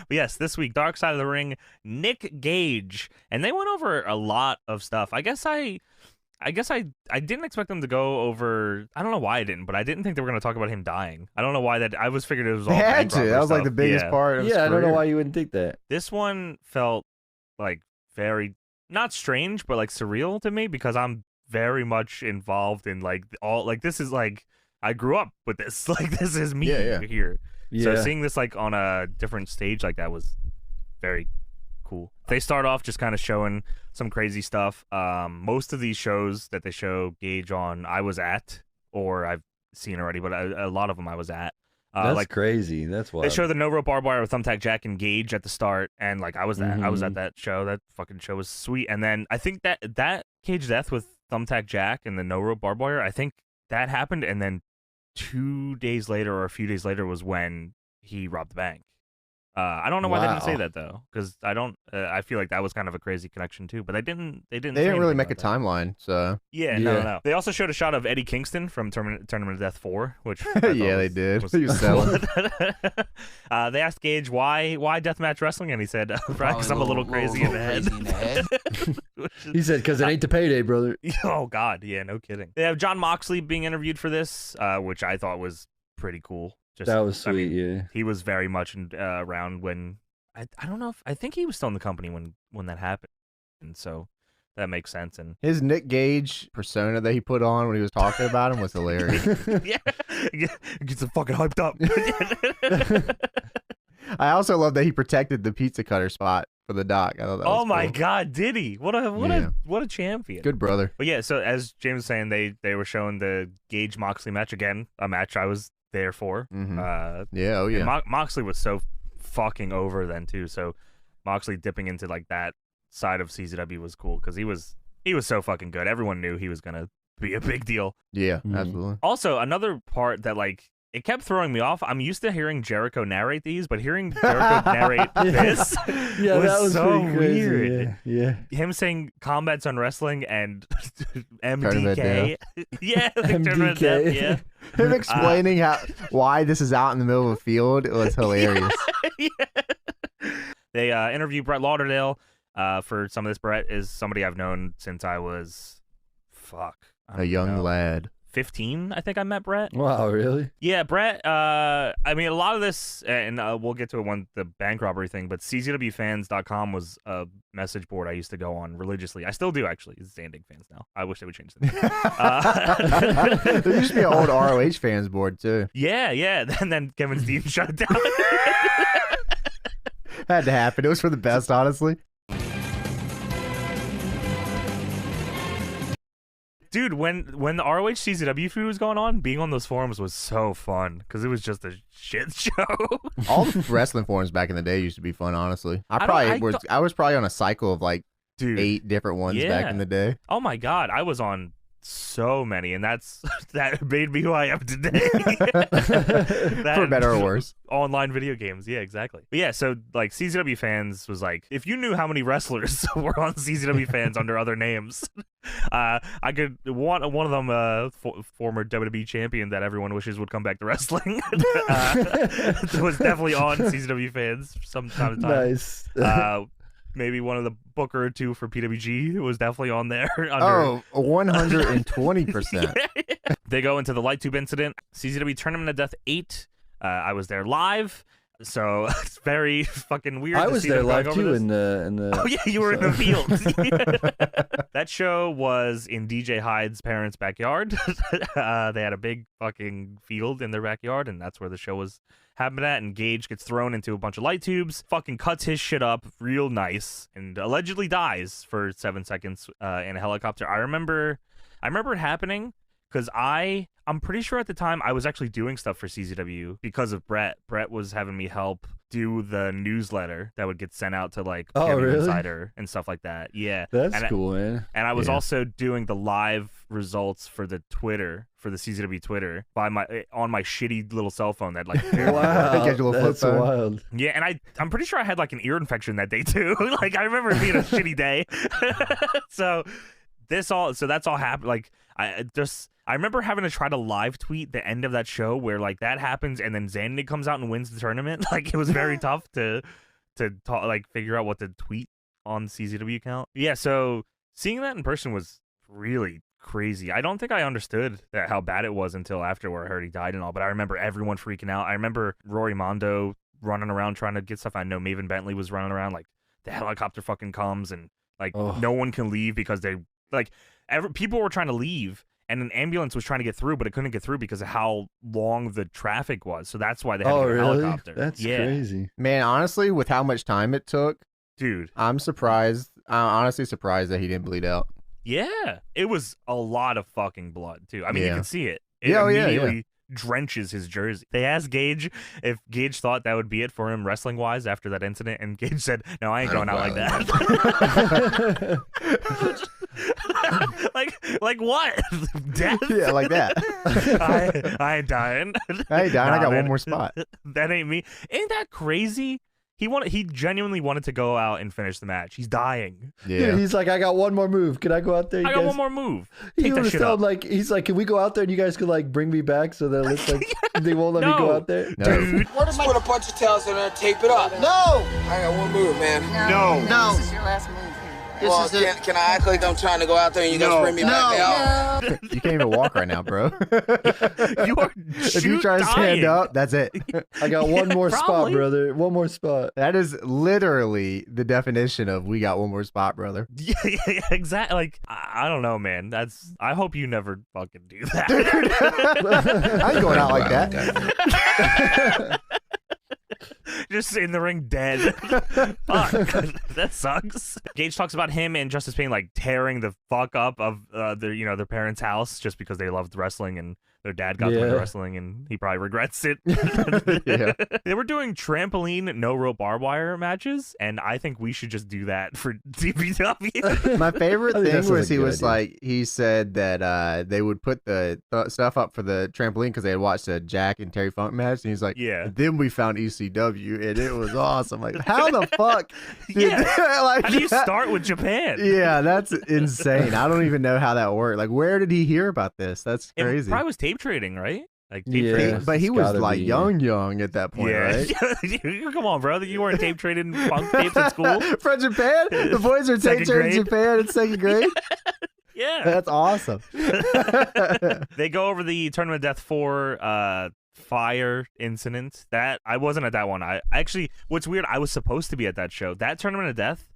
But yes, this week, Dark Side of the Ring, Nick Gage, and they went over a lot of stuff. I guess I didn't expect them to go over. I don't know why I didn't, but I didn't think they were going to talk about him dying. I don't know why that. I was figured it was all. They had bank to. robbery That was like stuff. the biggest part. Of his Yeah, I don't know career. why you wouldn't think that. This one felt like very not strange, but like surreal to me because I'm very much involved in like all like this is like I grew up with this. Like this is me here. Yeah. So seeing this like on a different stage like that was very cool. They start off just kind of showing some crazy stuff. Most of these shows that they show Gage on, I was at or I've seen already, but a lot of them I was at. That's like crazy. That's wild. they show the no rope barbed wire with Thumbtack Jack and Gage at the start, and like I was at that show. That fucking show was sweet. And then I think that Cage Death with Thumbtack Jack and the no rope barbed wire, I think that happened, and then 2 days later or a few days later was when he robbed the bank. I don't know why they didn't say that though, because I don't. I feel like that was kind of a crazy connection too, but they didn't. They didn't really make a that. timeline. So No. They also showed a shot of Eddie Kingston from Tournament of Death 4, which yeah, they did. Was He was selling. They asked Gage why deathmatch wrestling, and he said, "Because I'm a little crazy in the head." He said, "Because it ain't the payday, brother." Oh God, yeah, no kidding. They have John Moxley being interviewed for this, which I thought was pretty cool. That was sweet, yeah. He was very much around when I don't know if I think he was still in the company when that happened, and so that makes sense. And his Nick Gage persona that he put on when he was talking about him was hilarious. yeah, gets him fucking hyped up. I also love that he protected the pizza cutter spot for the doc. I thought that was my cool. God, did he? What a champion. Good brother. But yeah, so as James was saying, they were showing the Gage Moxley match again, a match I was there for. Moxley was so fucking over then too. So Moxley dipping into like that side of CZW was cool because he was so fucking good. Everyone knew he was gonna be a big deal. Yeah, absolutely. Also, another part that like it kept throwing me off. I'm used to hearing Jericho narrate these, but hearing Jericho narrate this that was so pretty crazy. weird. Yeah. Him saying Combat's on Wrestling and Tournament MDK. Yeah, like MDK. Death, yeah. Him explaining why this is out in the middle of a field was hilarious. Yeah. They interview Brett Lauderdale for some of this. Brett is somebody I've known since I was A young lad. 15, I think I met Brett. Wow, really? Yeah, Brett. I mean, a lot of this, and we'll get to it when the bank robbery thing, but czwfans.com was a message board I used to go on religiously. I still do, actually. It's Zanding fans now. I wish they would change the name. There used to be an old ROH fans board, too. Yeah. And then Kevin Stevens shut it down. Had to happen. It was for the best, honestly. Dude, when the ROH CZW feud was going on, being on those forums was so fun because it was just a shit show. All the wrestling forums back in the day used to be fun, honestly. I was probably on a cycle of like 8 different ones back in the day. Oh my God, I was on so many, and that made me who I am today. For better or worse. Online video games, yeah, exactly. But yeah, so like CZW fans was like, if you knew how many wrestlers were on CZW fans under other names, I could one of them, former WWE champion that everyone wishes would come back to wrestling, was definitely on CZW fans from time to time. Nice. Maybe one of the booker or two for PWG was definitely on there. 120%. Yeah. They go into the light tube incident. CZW Tournament of Death 8. I was there live, so it's very fucking weird. I to was see there them live going over too this. in the. Oh yeah, you were in the field. That show was in DJ Hyde's parents' backyard. They had a big fucking field in their backyard, and that's where the show was happening at. And Gage gets thrown into a bunch of light tubes, fucking cuts his shit up real nice, and allegedly dies for 7 seconds in a helicopter. I remember it happening because I'm pretty sure at the time I was actually doing stuff for CZW because of Brett. Brett was having me help do the newsletter that would get sent out to like PW Insider and stuff like that. Yeah, that's cool, man. And I was also doing the live results for the Twitter, for the CZW Twitter, on my shitty little cell phone that like. Wow, that's wild. Yeah, and I'm pretty sure I had like an ear infection that day too. Like I remember it being a shitty day. So that's all happened. Like I remember having to try to live tweet the end of that show where like that happens and then Zandig comes out and wins the tournament. Like it was very tough to talk, like figure out what to tweet on the CZW account. Yeah, so seeing that in person was really crazy. I don't think I understood how bad it was until afterward. I heard he died and all, but I remember everyone freaking out. I remember Rory Mondo running around trying to get stuff. I know Maven Bentley was running around like the helicopter fucking comes and like no one can leave because they like people were trying to leave and an ambulance was trying to get through, but it couldn't get through because of how long the traffic was. So that's why they had to get a helicopter. That's crazy. Man, honestly, with how much time it took, dude, I'm surprised. I'm honestly surprised that he didn't bleed out. Yeah, it was a lot of fucking blood too. I mean, you can see it. It yeah, immediately drenches his jersey. They asked Gage if Gage thought that would be it for him wrestling wise after that incident, and Gage said, "No, I ain't going out like that." like what? Death? Yeah, like that. I ain't dying. I ain't dying. I got one more spot. That ain't me. Ain't that crazy? He genuinely wanted to go out and finish the match. He's dying. Yeah. Dude, he's like, I got one more move. Can I go out there? I got one more move. He was telling like, he's like, can we go out there and you guys could like bring me back so that it's like they won't let me go out there? No. Dude, Just put a bunch of tails in there and tape it up. No. I got one move, man. No. This is your last move here. Well, can I act like I'm trying to go out there and you guys bring me back out? No. You can't even walk right now, bro. you are if you try to stand up, that's it. I got one more spot, brother. One more spot. That is literally the definition of we got one more spot, brother. Yeah, exactly. Like I don't know, man. I hope you never fucking do that. I ain't going out like that. Just in the ring dead. Fuck. That sucks. Gage talks about him and Justice Pain like tearing the fuck up of their parents' house just because they loved wrestling and their dad got them into wrestling and he probably regrets it. They were doing trampoline no rope barbed wire matches and I think we should just do that for DPW. My favorite thing was he said that they would put the stuff up for the trampoline because they had watched a Jack and Terry Funk match and he's like, then we found ECW and it was awesome. Like, how the fuck did like, how do you start with Japan? Yeah, that's insane. I don't even know how that worked. Like, where did he hear about this? That's crazy. It probably was tape trading, right? Like tape trading. But he was like young at that point, right? Come on, bro. You weren't tape trading punk tapes at school? From Japan? The boys are tape trading in Japan in second grade? Yeah. That's awesome. They go over the Tournament of Death 4 fire incident. That I wasn't at that one. I actually, what's weird, I was supposed to be at that show. That Tournament of Death,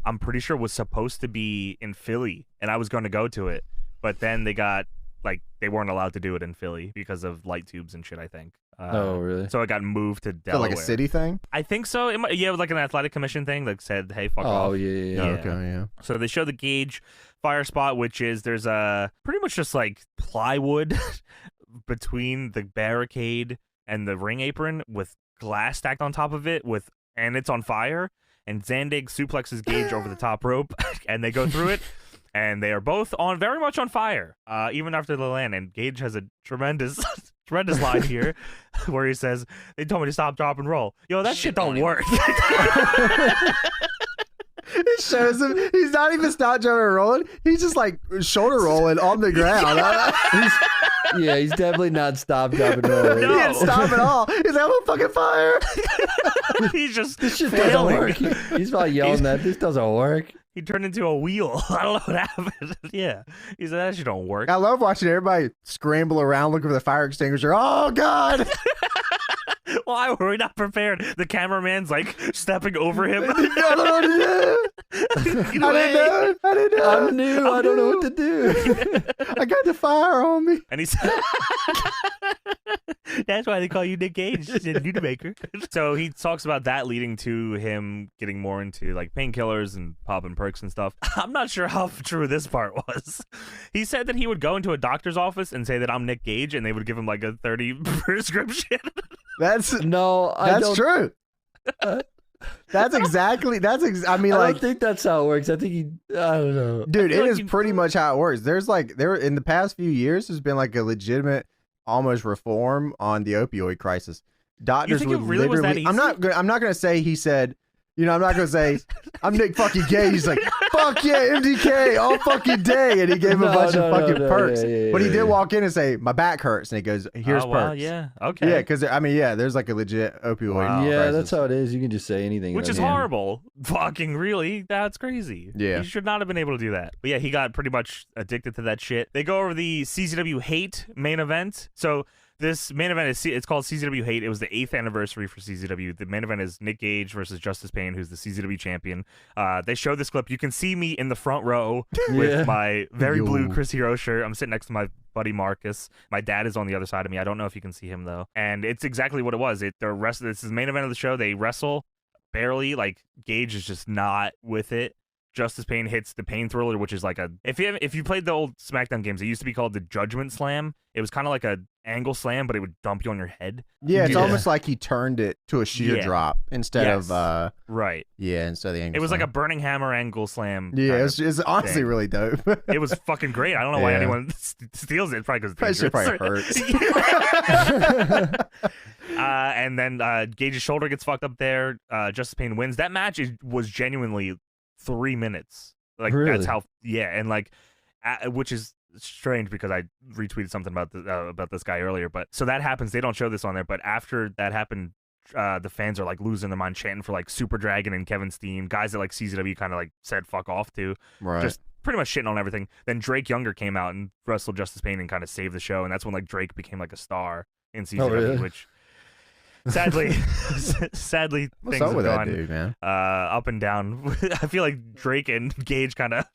I'm pretty sure was supposed to be in Philly, and I was going to go to it. But then they weren't allowed to do it in Philly because of light tubes and shit, I think. Oh, really? So it got moved to Delaware. So like a city thing? I think so. It was like an athletic commission thing that said, hey, fuck off. Oh, yeah. Okay, yeah. So they show the Gage fire spot, which is there's a pretty much just like plywood between the barricade and the ring apron with glass stacked on top of it and it's on fire. And Zandig suplexes Gage over the top rope and they go through it. And they are both very much on fire, even after the land. And Gage has a tremendous line here where he says, they told me to stop, drop, and roll. Yo, that shit don't work. It shows him. He's not even stop, jumping, and rolling. He's just like shoulder rolling on the ground. He's definitely not stop, drop, and rolling. No. He didn't stop at all. He's like, I'm on fucking fire. This shit doesn't work. He's probably yelling that this doesn't work. He turned into a wheel. I don't know what happened. Yeah. He said, that shit don't work. I love watching everybody scramble around looking for the fire extinguisher. Oh, God. Why were we not prepared? The cameraman's like stepping over him. I don't know what to do. I didn't know. I'm new. I don't know what to do. I got the fire on me. And he said, that's why they call you Nick Gage, Newmaker. So he talks about that leading to him getting more into like painkillers and popping perks and stuff. I'm not sure how true this part was. He said that he would go into a doctor's office and say that I'm Nick Gage and they would give him like a 30 prescription. That's true. That's exactly. I mean, I don't think that's how it works. I don't know, dude. It is pretty much how it works. There in the past few years, there's been like a legitimate, almost reform on the opioid crisis. Doctors would really literally. I'm not gonna say he said. I'm not gonna say I'm Nick fucking Gage. He's like, fuck fuck yeah, MDK all fucking day. And he gave him a bunch of fucking perks. But he did walk in and say, my back hurts. And he goes, here's perks. Well, yeah. Okay. Yeah, because, I mean, yeah, there's like a legit opioid crisis. That's how it is. You can just say anything. Which is horrible. Fucking really? That's crazy. Yeah. He should not have been able to do that. But yeah, he got pretty much addicted to that shit. They go over the CZW Hate main event. So this main event it's called CZW Hate. It was the 8th anniversary for CZW. The main event is Nick Gage versus Justice Payne, who's the CZW champion. They showed this clip. You can see me in the front row with my very blue Chris Hero shirt. I'm sitting next to my buddy Marcus. My dad is on the other side of me. I don't know if you can see him though. And it's exactly what it was. This is the main event of the show. They wrestle barely. Like Gage is just not with it. Justice Payne hits the Pain Thriller, which is like if you played the old SmackDown games, it used to be called the Judgment Slam. It was kind of like a angle slam, but it would dump you on your head. Yeah, it's almost like he turned it to a sheer drop instead of right. Yeah, instead of the angle. It was slam. like a Burning Hammer angle slam. Yeah, it's honestly really dope. It was fucking great. I don't know why anyone steals it. Probably because it probably hurts. And then Gage's shoulder gets fucked up there. Justice Payne wins. That match was genuinely 3 minutes. Like that's how. Yeah, and like, which is strange because I retweeted something about this guy earlier. But so that happens. They don't show this on there. But after that happened, the fans are like losing their mind, chanting for like Super Dragon and Kevin Steen, guys that like CZW kind of like said fuck off to. Right. Just pretty much shitting on everything. Then Drake Younger came out and wrestled Justice Payne and kind of saved the show. And that's when like Drake became like a star in CZW, which. Sadly, What's things up have with gone that dude, man? Up and down. I feel like Drake and Gage kind of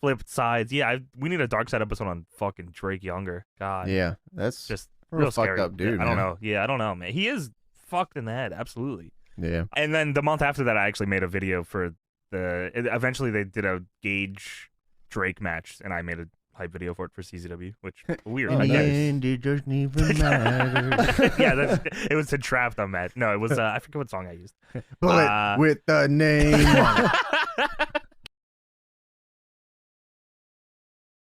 flipped sides. Yeah, we need a Dark Side episode on fucking Drake Younger. God. Yeah, that's just real scary. fucked up dude. I don't know. Yeah, I don't know, man. He is fucked in the head. Absolutely. Yeah. And then the month after that, I actually made a video for eventually they did a Gage Drake match, and I made a hype video for it for CZW, which weird. In the end, it doesn't even matter. Yeah, it was a Trapped on match. No, it was I forget what song I used. Bullet with the name on it.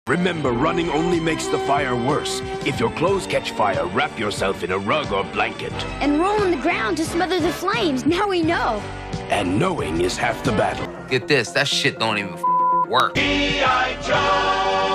Remember, running only makes the fire worse. If your clothes catch fire, wrap yourself in a rug or blanket. And roll on the ground to smother the flames. Now we know. And knowing is half the battle. Get this, that shit don't even work. G.I. Joe!